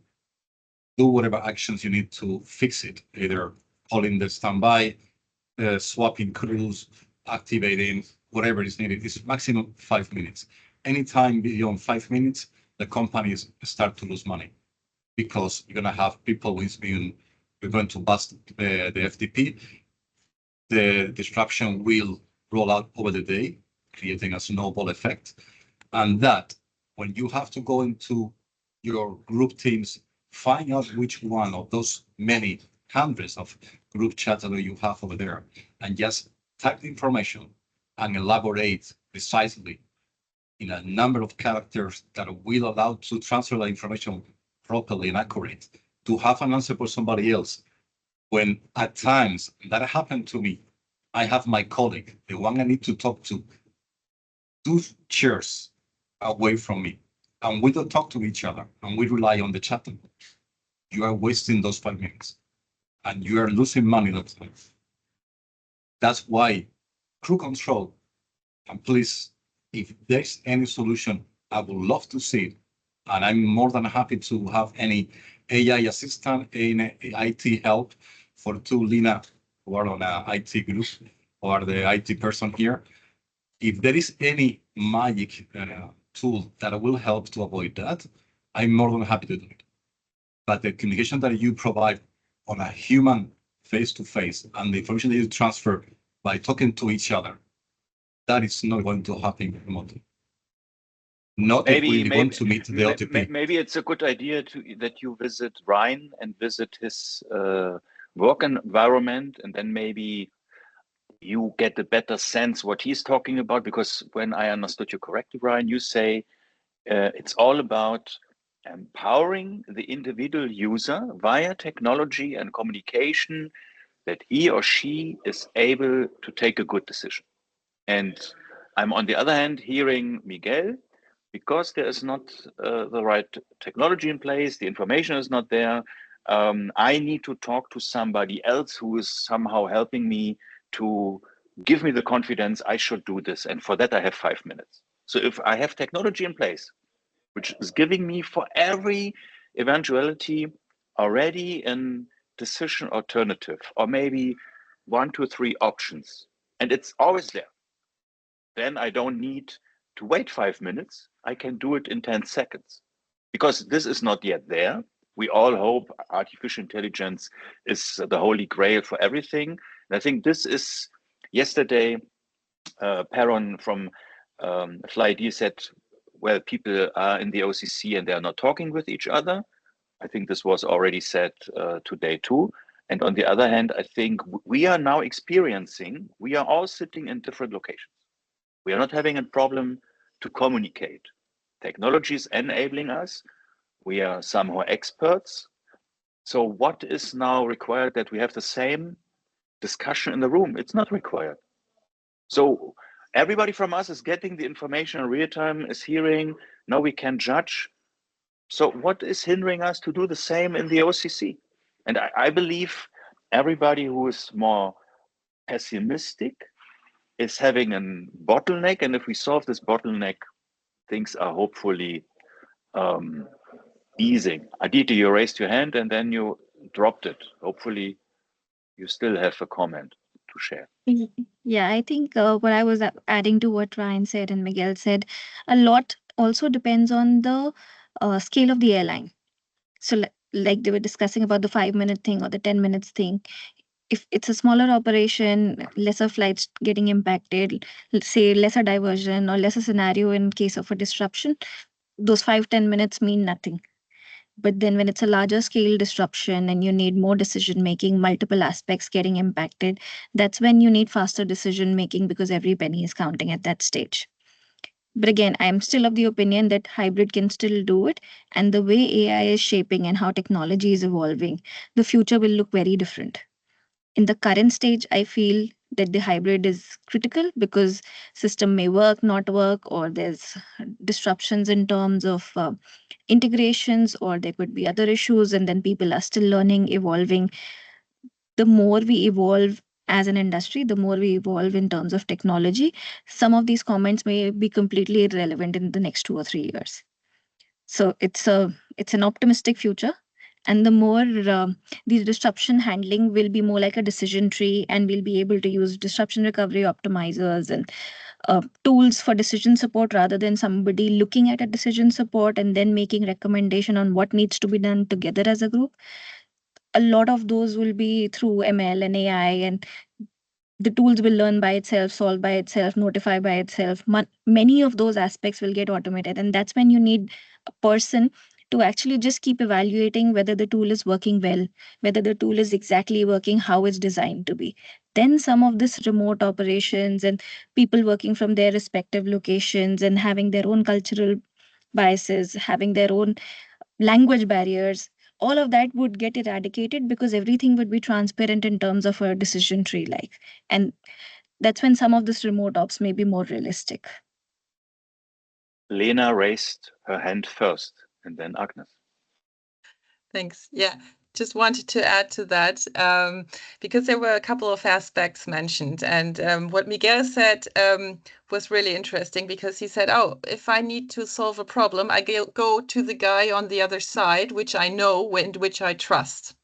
do whatever actions you need to fix it, either calling the standby, swapping crews, activating, whatever is needed, is maximum 5 minutes. Anytime beyond 5 minutes, the companies start to lose money, because you're going to have people we're going to bust the FTP. The disruption will roll out over the day, creating a snowball effect. And that, when you have to go into your group teams, find out which one of those many hundreds of group chats that you have over there, and just type the information and elaborate precisely in a number of characters that will allow to transfer the information properly and accurate, to have an answer for somebody else. When at times that happened to me, I have my colleague, the one I need to talk to, 2 chairs away from me, and we don't talk to each other, and we rely on the chat. You are wasting those 5 minutes, and you are losing money that time. That's why crew control, and please, if there's any solution, I would love to see it. And I'm more than happy to have any AI assistant, any IT help for 2 Lena who are on an IT group, or the IT person here. If there is any magic tool that will help to avoid that, I'm more than happy to do it. But the communication that you provide on a human face-to-face, and the information that you transfer by talking to each other, that is not going to happen remotely. Not if we want to meet the OTP. Maybe it's a good idea that you visit Ryan and visit his work environment, and then maybe you get a better sense what he's talking about. Because when I understood you correctly, Ryan, you say It's all about empowering the individual user via technology and communication that he or she is able to take a good decision. And I'm on the other hand hearing Miguel, because there is not the right technology in place, the information is not there. I need to talk to somebody else who is somehow helping me to give me the confidence I should do this. And for that, I have 5 minutes. So if I have technology in place, which is giving me for every eventuality already a decision alternative, or maybe 1, 2, 3 options, and it's always there, then I don't need to wait 5 minutes. I can do it in 10 seconds, because this is not yet there. We all hope artificial intelligence is the holy grail for everything. And I think this is, yesterday, Perron from FlyD said, well, people are in the OCC and they are not talking with each other. I think this was already said today too. And on the other hand, I think we are now experiencing, we are all sitting in different locations. We are not having a problem to communicate. Technology is enabling us. We are somehow experts. So what is now required, that we have the same discussion in the room? It's not required. So everybody from us is getting the information in real time, is hearing. Now we can judge. So what is hindering us to do the same in the OCC? And I believe everybody who is more pessimistic is having a bottleneck. And if we solve this bottleneck, things are hopefully easing. Aditi, you raised your hand and then you dropped it. Hopefully you still have a comment to share. Yeah, I think what I was adding to what Ryan said and Miguel said, a lot also depends on the scale of the airline. So, like they were discussing about the 5-minute thing or the 10 minutes thing. If it's a smaller operation, lesser flights getting impacted, let's say lesser diversion or lesser scenario in case of a disruption, those 5-10 minutes mean nothing. But then when it's a larger scale disruption and you need more decision making, multiple aspects getting impacted, that's when you need faster decision making, because every penny is counting at that stage. But again, I'm still of the opinion that hybrid can still do it. And the way AI is shaping and how technology is evolving, the future will look very different. In the current stage, I feel that the hybrid is critical, because system may work, not work, or there's disruptions in terms of integrations, or there could be other issues, and then people are still learning, evolving. The more we evolve as an industry, the more we evolve in terms of technology, some of these comments may be completely irrelevant in the next 2 or 3 years. So it's an optimistic future. And the more these disruption handling will be more like a decision tree, and we'll be able to use disruption recovery optimizers and tools for decision support, rather than somebody looking at a decision support and then making recommendation on what needs to be done together as a group. A lot of those will be through ML and AI, and the tools will learn by itself, solve by itself, notify by itself. Many of those aspects will get automated. And that's when you need a person to actually just keep evaluating whether the tool is working well, whether the tool is exactly working how it's designed to be. Then some of this remote operations and people working from their respective locations and having their own cultural biases, having their own language barriers, all of that would get eradicated, because everything would be transparent in terms of a decision tree like. And that's when some of this remote ops may be more realistic. Lena raised her hand first, and then Agnes. Thanks. Yeah, just wanted to add to that, because there were a couple of aspects mentioned. And what Miguel said was really interesting, because he said, oh, if I need to solve a problem, I go to the guy on the other side, which I know and which I trust.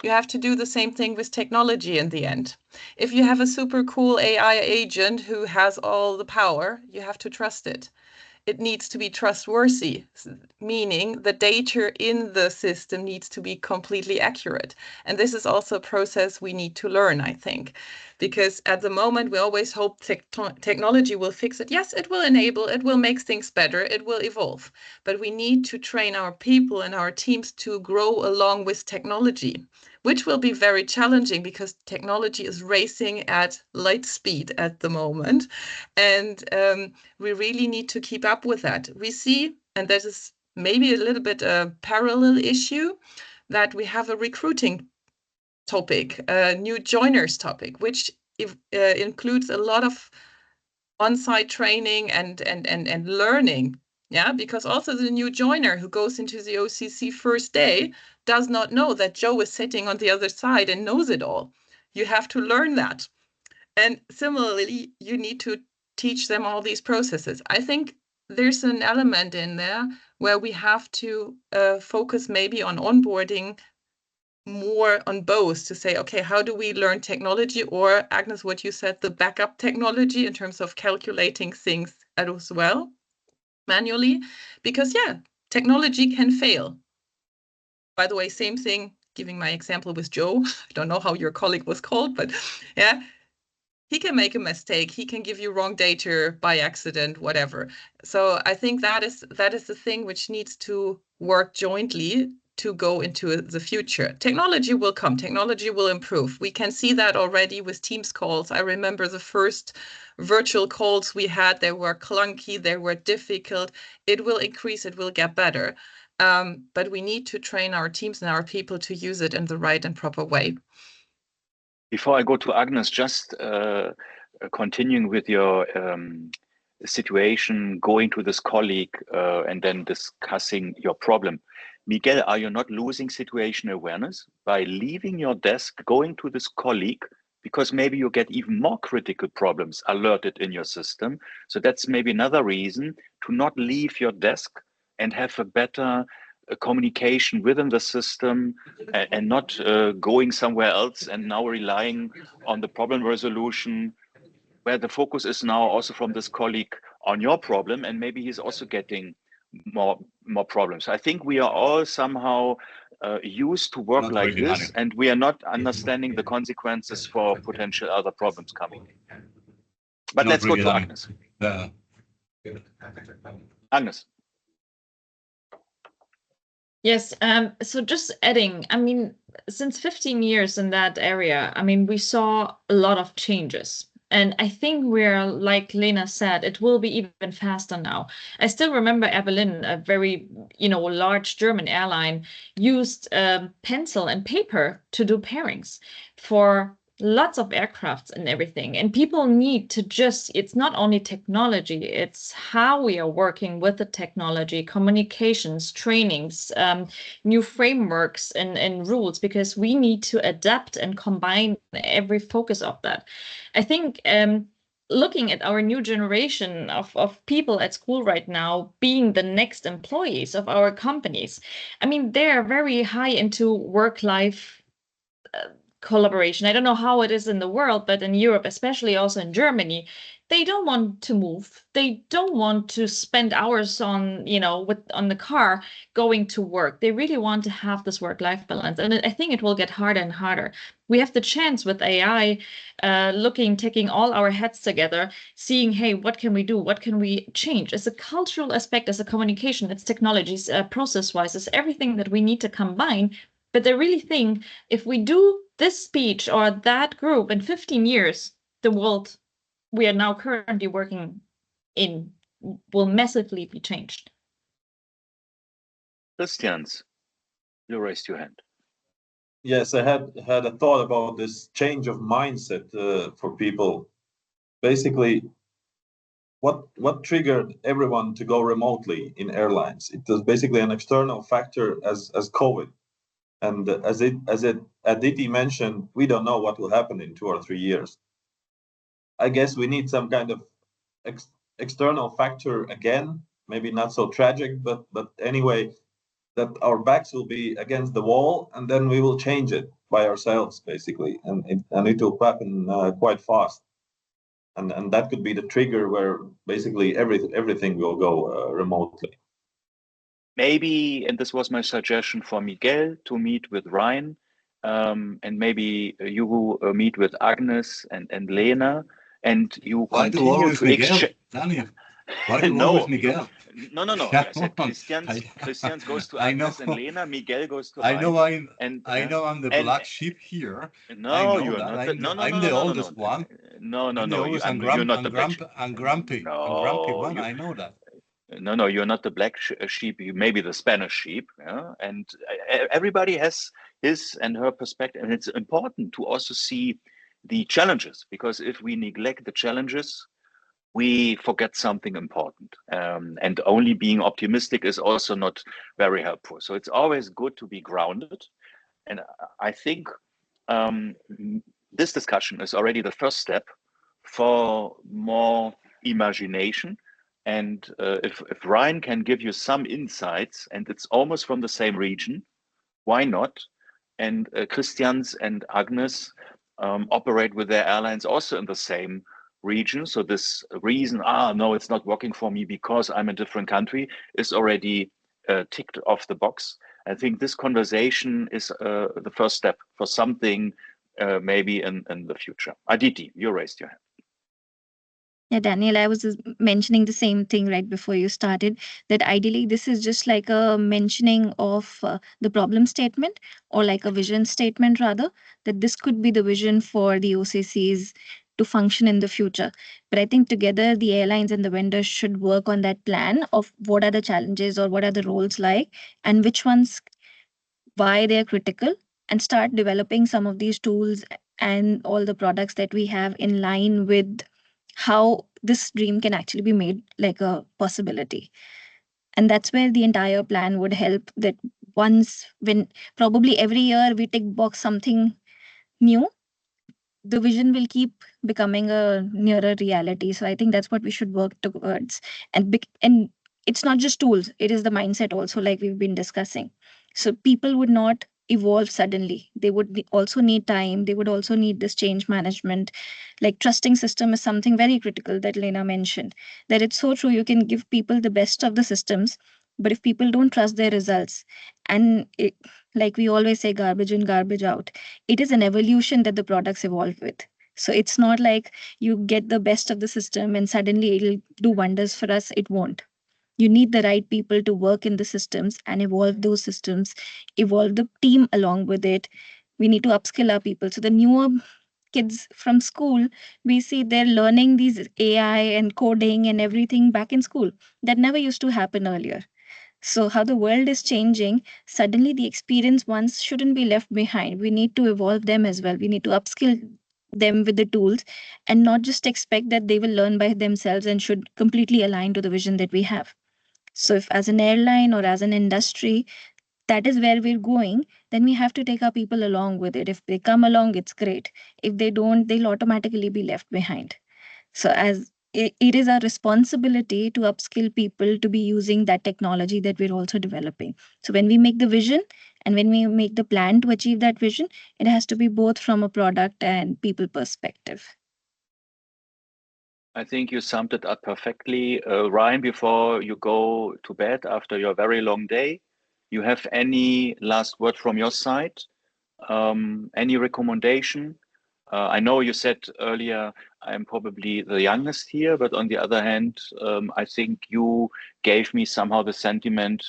You have to do the same thing with technology in the end. If you have a super cool AI agent who has all the power, you have to trust it. It needs to be trustworthy, meaning the data in the system needs to be completely accurate. And this is also a process we need to learn, I think, because at the moment we always hope technology will fix it. Yes, it will enable, it will make things better, it will evolve, but we need to train our people and our teams to grow along with technology, which will be very challenging, because technology is racing at light speed at the moment. And we really need to keep up with that. We see and this is maybe a little bit a parallel issue, that we have a recruiting topic, a new joiners topic, which includes a lot of on-site training and learning. Yeah, because also the new joiner who goes into the OCC first day does not know that Joe is sitting on the other side and knows it all. You have to learn that. And similarly, you need to teach them all these processes. I think there's an element in there where we have to focus maybe on onboarding more on both, to say, okay, how do we learn technology, or Agnes, what you said, the backup technology in terms of calculating things as well manually, because yeah, technology can fail. By the way, same thing, giving my example with Joe, I don't know how your colleague was called, but yeah, he can make a mistake, he can give you wrong data by accident, whatever. So I think that is the thing which needs to work jointly to go into the future. Technology will come, technology will improve. We can see that already with Teams calls. I remember the first virtual calls we had, they were clunky, they were difficult. It will increase, it will get better. But we need to train our teams and our people to use it in the right and proper way. Before I go to Agnes, just continuing with your situation, going to this colleague and then discussing your problem. Miguel, are you not losing situation awareness by leaving your desk, going to this colleague, because maybe you get even more critical problems alerted in your system? So that's maybe another reason to not leave your desk and have a better communication within the system and not going somewhere else and now relying on the problem resolution, where the focus is now also from this colleague on your problem, and maybe he's also getting more problems. I think we are all somehow used to work like this, and we are not understanding the consequences for potential other problems coming. But let's go to Agnes. Agnes. Yes, so just adding, I mean, since 15 years in that area, I mean, we saw a lot of changes. And I think we're, like Lena said, it will be even faster now. I still remember Air Berlin, a very, large German airline, used pencil and paper to do pairings for lots of aircrafts and everything. And people need to it's not only technology, it's how we are working with the technology, communications, trainings, new frameworks and rules, because we need to adapt and combine every focus of that. I think looking at our new generation of people at school right now being the next employees of our companies, I mean, they're very high into work-life collaboration. I don't know how it is in the world, but in Europe, especially also in Germany, they don't want to move. They don't want to spend hours on, on the car going to work. They really want to have this work-life balance. And I think it will get harder and harder. We have the chance with AI, taking all our heads together, seeing, hey, what can we do? What can we change? As a cultural aspect, as a communication, it's technologies, process-wise, it's everything that we need to combine. But I really think if we do this speech or that group in 15 years, the world we are now currently working in will massively be changed. Christians, you raised your hand. Yes, I had a thought about this change of mindset for people. Basically, what triggered everyone to go remotely in airlines? It was basically an external factor as COVID. And as Aditi mentioned, we don't know what will happen in 2 or 3 years. I guess we need some kind of external factor again, maybe not so tragic, but anyway, that our backs will be against the wall, and then we will change it by ourselves, basically, and it will happen quite fast. And that could be the trigger where basically everything will go remotely. Maybe, and this was my suggestion for Miguel, to meet with Ryan, and maybe you meet with Agnes and Lena, and you continue to exchange. Why do you always Miguel? No. I said Christians goes to Agnes and Lena, Miguel goes to Ryan. I know I'm the black sheep here. No, you are not. I'm the oldest one. No. You're not the grumpy one. I know that. no, you're not the black sheep, you may be the Spanish sheep. Yeah? And everybody has his and her perspective. And it's important to also see the challenges, because if we neglect the challenges, we forget something important. And only being optimistic is also not very helpful. So it's always good to be grounded. And I think this discussion is already the first step for more imagination. And if Ryan can give you some insights, and it's almost from the same region, why not? And Christians and Agnes operate with their airlines also in the same region. So this reason, no, it's not working for me because I'm in a different country, is already ticked off the box. I think this conversation is the first step for something maybe in the future. Aditi, you raised your hand. Yeah, Daniel, I was just mentioning the same thing right before you started, that ideally this is just like a mentioning of the problem statement, or like a vision statement rather, that this could be the vision for the OCCs to function in the future. But I think together the airlines and the vendors should work on that plan of what are the challenges or what are the roles like, and which ones, why they're critical, and start developing some of these tools and all the products that we have in line with how this dream can actually be made like a possibility. And that's where the entire plan would help, that once, when probably every year we tick box something new, the vision will keep becoming a nearer reality. So I think that's what we should work towards. And it's not just tools, it is the mindset also, like we've been discussing. So people would not evolve suddenly. They would also need time. They would also need this change management. Like trusting system is something very critical that Lena mentioned. That it's so true. You can give people the best of the systems, but if people don't trust their results, and like we always say, garbage in, garbage out, it is an evolution that the products evolve with. So it's not like you get the best of the system and suddenly it'll do wonders for us. It won't. You need the right people to work in the systems and evolve those systems, evolve the team along with it. We need to upskill our people. So the newer kids from school, we see they're learning these AI and coding and everything back in school. That never used to happen earlier. So, how the world is changing, suddenly the experienced ones shouldn't be left behind. We need to evolve them as well. We need to upskill them with the tools, and not just expect that they will learn by themselves and should completely align to the vision that we have. So, if as an airline or as an industry, that is where we're going, then we have to take our people along with it. If they come along, it's great. If they don't, they'll automatically be left behind. So, as it is our responsibility to upskill people to be using that technology that we're also developing. So, when we make the vision and when we make the plan to achieve that vision, it has to be both from a product and people perspective. I think you summed it up perfectly. Ryan, before you go to bed after your very long day, you have any last word from your side? Any recommendation? I know you said earlier I'm probably the youngest here, but on the other hand, I think you gave me somehow the sentiment,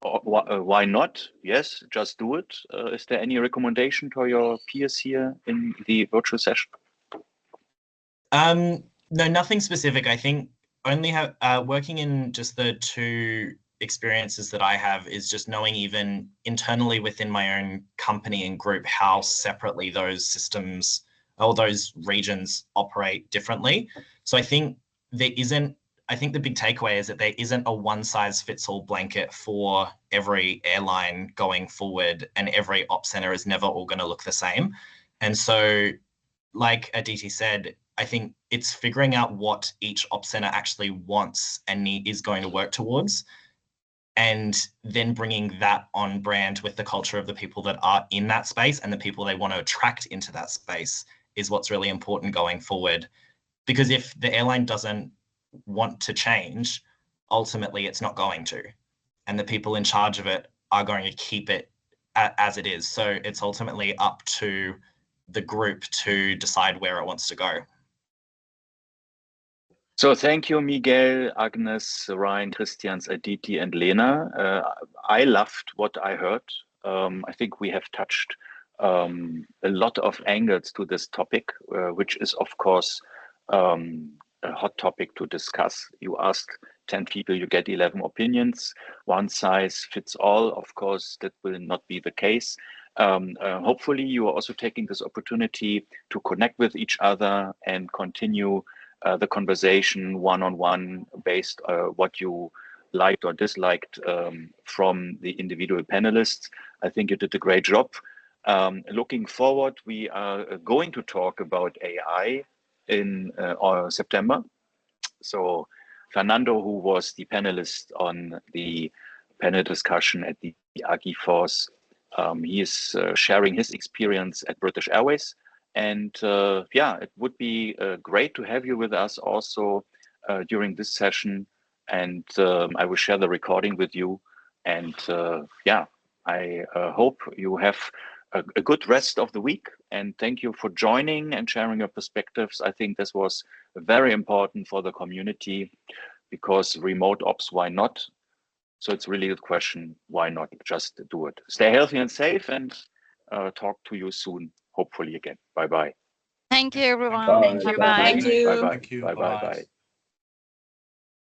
why not? Yes, just do it. Is there any recommendation to your peers here in the virtual session? No, nothing specific. I think only working in just the two experiences that I have is just knowing even internally within my own company and group how separately those systems or those regions operate differently. So I think the big takeaway is that there isn't a one size fits all blanket for every airline going forward, and every op center is never all going to look the same. And so, like Aditi said, I think it's figuring out what each op center actually wants and is going to work towards, and then bringing that on brand with the culture of the people that are in that space and the people they want to attract into that space is what's really important going forward. Because if the airline doesn't want to change, ultimately it's not going to. And the people in charge of it are going to keep it as it is. So it's ultimately up to the group to decide where it wants to go. So thank you, Miguel, Agnes, Ryan, Christians, Aditi, and Lena. I loved what I heard. I think we have touched a lot of angles to this topic, which is, of course, a hot topic to discuss. You asked 10 people, you get 11 opinions. One size fits all. Of course, that will not be the case. Hopefully, you are also taking this opportunity to connect with each other and continue the conversation one-on-one based what you liked or disliked from the individual panelists. I think you did a great job. Looking forward, we are going to talk about AI in September. So Fernando, who was the panelist on the panel discussion at the Agiforce, he is sharing his experience at British Airways. And yeah, it would be great to have you with us also during this session. And I will share the recording with you. And yeah, I hope you have a good rest of the week. And thank you for joining and sharing your perspectives. I think this was very important for the community, because remote ops, why not? So it's really the question, why not just do it? Stay healthy and safe, and talk to you soon, hopefully again. Bye-bye. Thank you, everyone. Bye. Thank you. Bye. Thank you. Bye-bye. Thank you. Bye-bye. Bye.